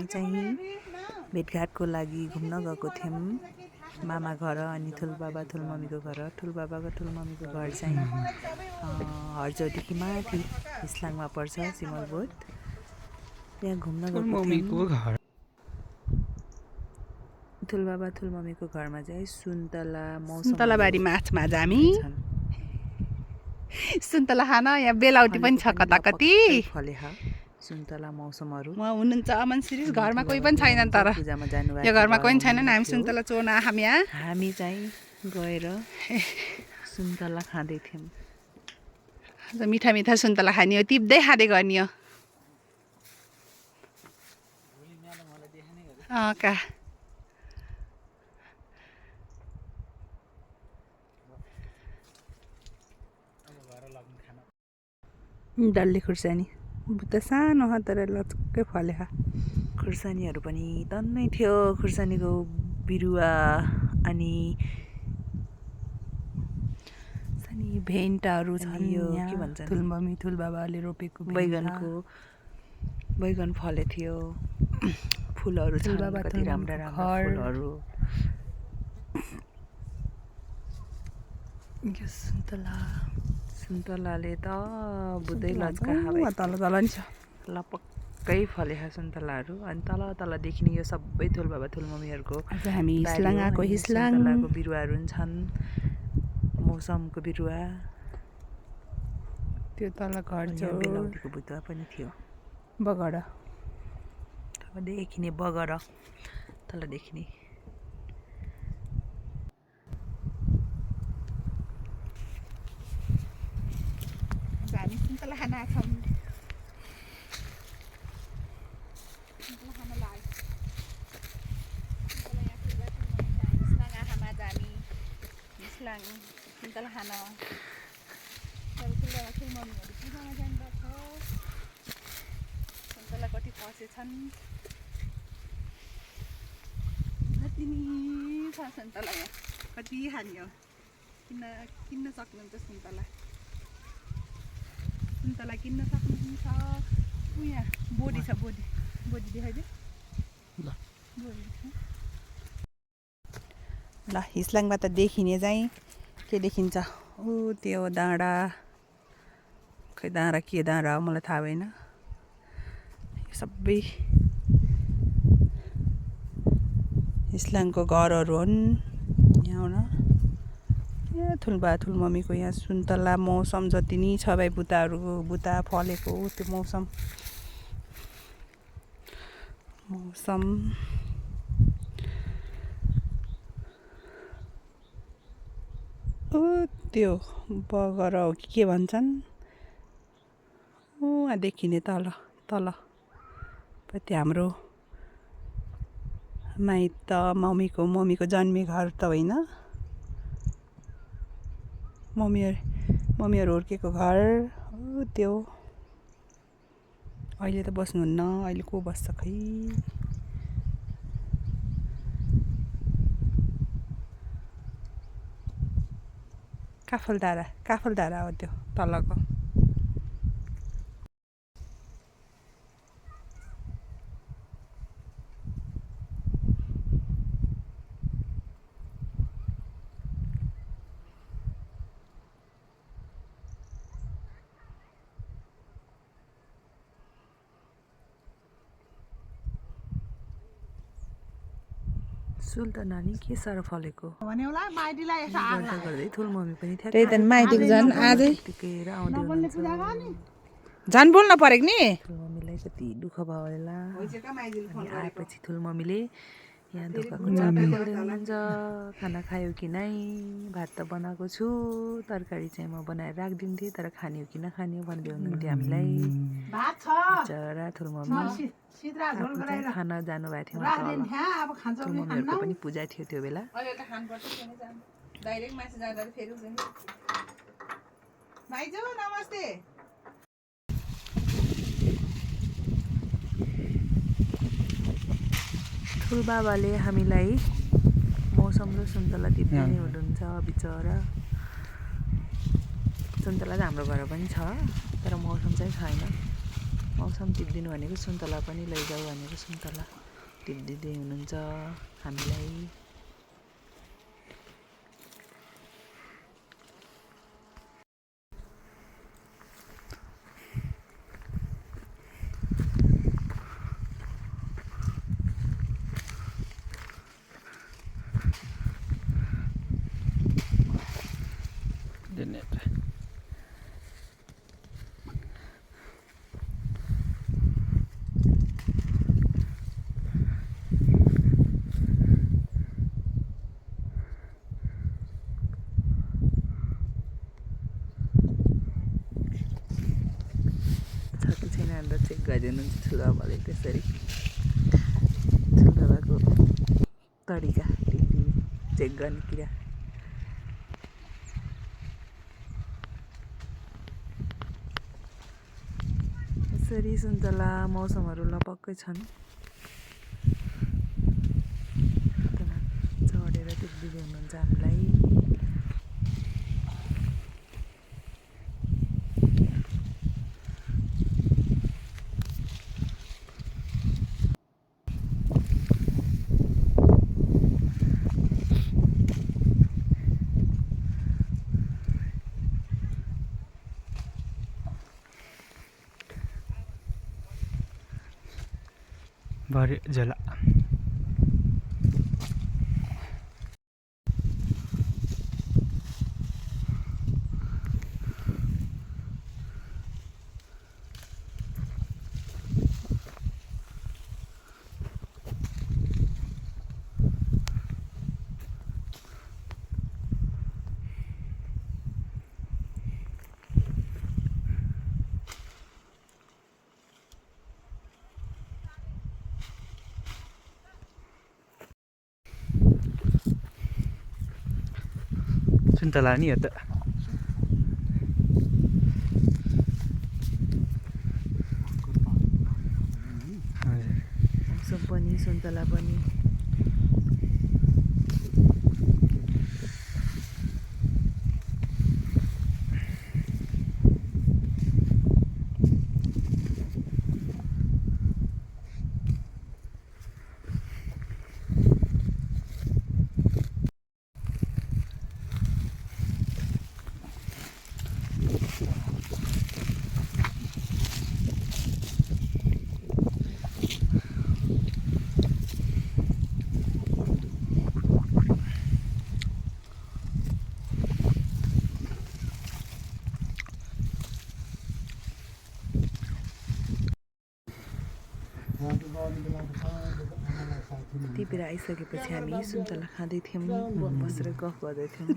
चाहिँ भेटघाटको लागि घुम्न गएको थियौँ मामा घर अनि ठुलबाबा ठुलमम्मीको घर। ठुलबाबाको ठुलमम्मीको घर चाहिँ हर्जौदेखि माथि इस्लाङमा पर्छ, सिमलबोट। त्यहाँ घुम्न गएको थियौँ। ठुलबाबा ठुलमम्मीको घरमा चाहिँ सुन्तला बारीमा आछमा हामी सुन्तला खान। यहाँ बेलाउटी पनि छ कता कति फलेहा सुन्तला मौसमहरू। उहाँ हुनुहुन्छ अमन सिरिज, घरमा कोही पनि छैनन्, तर यो घरमा कोही छैनन्। हामी सुन्तला चोर्न आएछौँ यहाँ। हामी चाहिँ गएर सुन्तला खाँदै थियौँ। मिठा मिठा सुन्तला खाने हो, टिप्दै खाँदै गर्ने हो। का डल्ले खुर्सानी बुट्टा सानो हो तर लचक्कै फलेहा। खुर्सानीहरू पनि टन्नै थियो। खुर्सानीको बिरुवा अनि सानी भेन्टाहरू छन्। यो के भन्छ, ठुलमम्मी ठुलबाबाले रोपेको बैगन फले थियो। फुलहरू छन्, कति राम्रा राम्रा फुलहरू। यो सुन्तलाले त बुझ्दै लचका तल तल नि छ, लपक्कै फलेका सुन्तलाहरू। अनि तल तल देखिने यो सबै ठुलबाबा ठुलमम्मीहरूको हामी हिस्लाङ आएको। सुन्तलाको बिरुवाहरू छन्, मौसमको बिरुवा। त्यो तल घर बेलाउटीको बुटुवा पनि थियो। बगडा तल देखिने बगडा, तल देखिने। हामी सुन्तला खान आएछौँ। सुन्तला खान लाग्यो। हिस्लाङ सुन्तला खान ठुलमम्मीहरू पूजामा जानुभएको छ। सुन्तला कति फसेछन्, कति नि छ सुन्तला यहाँ, कति खाने हो। किन्न सक्नुहुन्छ सुन्तला किन्न सक्नुहुन्छ। यहाँ बोडी छ, बोडी देखाइदियो ल। हिस्लाङबाट देखिने चाहिँ के देखिन्छ? ऊ त्यो डाँडा, खै डाँडा के डाँडा हो मलाई थाहा भएन। सबै हिस्लाङको घरहरू हुन् यहाँ न। ठुलबा ठुलमम्मीको यहाँ सुन्तला मौसम जति नै छ भाइ, बुट्टा फलेको त्यो मौसम त्यो बगर हो कि के भन्छन्। वहाँ देखिने तल पट्टि हाम्रो माइत मम्मीको जन्मे घर त होइन, मम्मीहरू हुर्केको घर त्यो। अहिले त बस्नुहुन्न, अहिले को बस्छ खै। काफलधारा हो त्यो तलको। सुल्ताना नि के साह्रो फलेको गर्दै ठुलमम्मी पनि त्यही त माइतीको झन् आजै झन् बोल्न परेको नि। ठुलमम्मीलाई कति दुःख भयो होला। आएपछि ठुलमम्मीले यहाँ दुःखको चापी गर्दै हुनुहुन्छ। खाना खायो कि नै? भात त बनाएको छु, तरकारी चाहिँ म बनाएर राखिदिन्थेँ, तर खाने हो कि नखाने हो भन्दै हुनुहुन्थ्यो हामीलाई। बिचरा ठुलमम्मी खाना जानुभएको थियो। ठुलमम्मीहरूको पनि पूजा थियो त्यो बेला। ठुलबाबाले हामीलाई मौसम र सुन्तला टिप्दै नै हुनुहुन्छ। बिचरा सुन्तला त हाम्रो घर पनि छ, तर मौसम चाहिँ छैन। मौसम टिप्दिनु भनेको सुन्तला पनि लैजाऊ भनेर सुन्तला टिप्दिँदै हुनुहुन्छ हामीलाई। हामीलाई चेक गरिदिनुहुन्छ ठुलो आमाले त्यसरी ठुलोबाको तरिका चेक गर्ने किरा। यसरी सुन्तला मौसमहरू लपक्कै छन् चढेर टिप्दिँदै हुनुहुन्छ हामीलाई। भरे झला सुन्तला नि हो त। सब पनि सुन्तला पनि टिपेर आइसकेपछि हामी सुन्तला खाँदै थियौँ, बसेर गफ गर्दै थियौँ।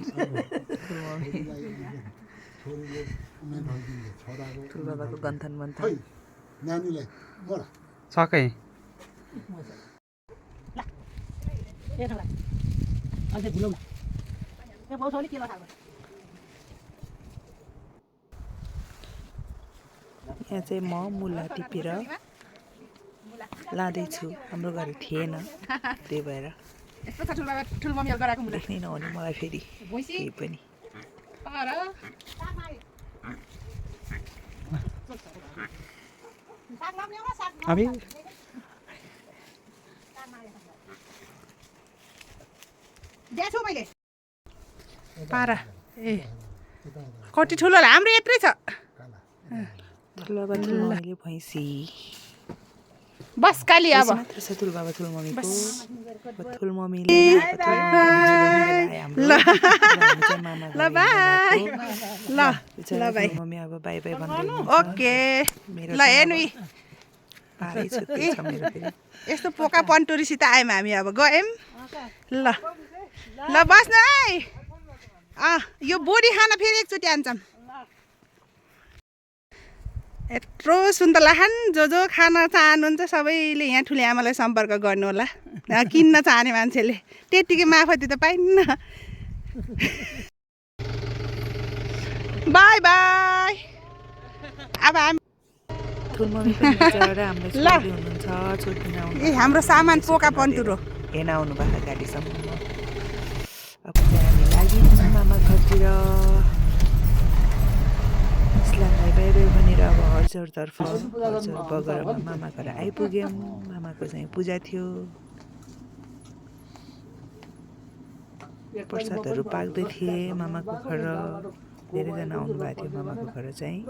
ठुलबाबाको गन्थन मन्थन सकै यहाँ चाहिँ म मुला टिपेर लाँदैछु। हाम्रो घरि थिएन, त्यही भएर देख्नै नहुने मलाई फेरि केही पनि। पारा ए कति ठुलो हाम्रो यत्रै छ। ठुलोबाबा ठुलोमम्मीले भैँसी बस काली अब मात्र छ ठुलोबाबा ठुलोमम्मीको। ठुलोमम्मीले ल बाई ल बाई मम्मी अब बाई बाई भन्दै ओके ल हेर्नु पारै छुट्टै छ मेरो फेरि। यस्तो पोका पन्टुरीसित आयौँ हामी अब गयौँ। ल ल बस्नु है यो बोडी खाना फेरि एकचोटि आन्छौँ। यत्रो सुन्तला खान जो खान चाहनुहुन्छ सबैले यहाँ ठुले आमालाई सम्पर्क गर्नु होला, किन्न चाहने मान्छेले। त्यतिकै माफती त पाइन्न। By by. अब हामी ए हाम्रो सामान पोका पन्तुरो हेर्न आउनु भएको गाडीसम्म। अब चाहिँ हामी लाग्यौँ मामा घरतिर। इस्लामलाई बाई बाई भनेर अब हर्जरतर्फ हर्जर बगरमा मामा घर आइपुग्यौँ। मामाको चाहिँ पूजा थियो, प्रसादहरू पाक्दै थिए मामाको घर। धेरैजना आउनुभएको थियो मामाको घर चाहिँ।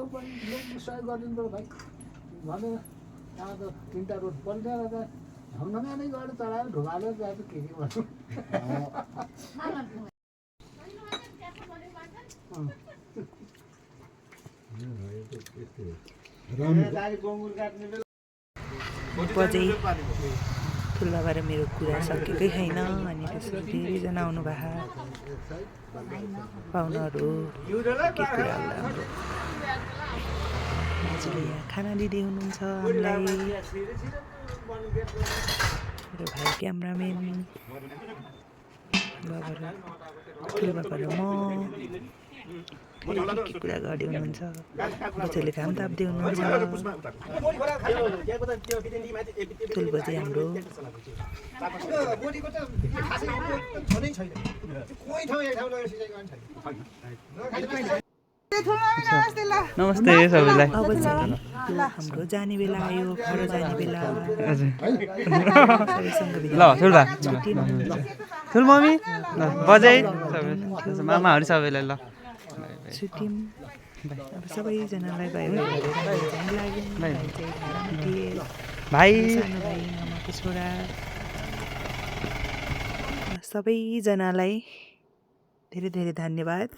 बजै ठुलाबाट मेरो कुरा सकेकै छैन। अनि त्यसरी धेरैजना आउनुभएको पाहुनाहरू के कुरा होला हाम्रो मान्छेले यहाँ खाना दिँदै हुनुहुन्छ हामीलाई। मेरो भाइ क्यामराम्यान ठुलो बाबा र म के कुरा गर्दै हुनुहुन्छ। बच्चाले घाम ताप्दै हुनुहुन्छ। ठुलो बजे हाम्रो नमस्ते सबैलाई। अब चाहिँ हाम्रो जाने बेला आयो, घर जाने बेला। सबैसँग ल ठुल्बा ठुल मम्मी ल बजाइ मामाहरू सबैलाई ल छुट्यौँ। अब सबैजनालाई बाई बाई गरेर हामी लाग्यौँ। भाइ चाहिँ घरमा थिए, भाइ सानो भाइ आमाको छोरा। सबैजनालाई धेरै धेरै धन्यवाद।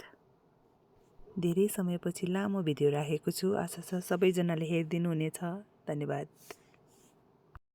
धेरै समयपछि लामो भिडियो राखेको छु। आशा छ सबैजनाले हेरिदिनु हुनेछ। धन्यवाद।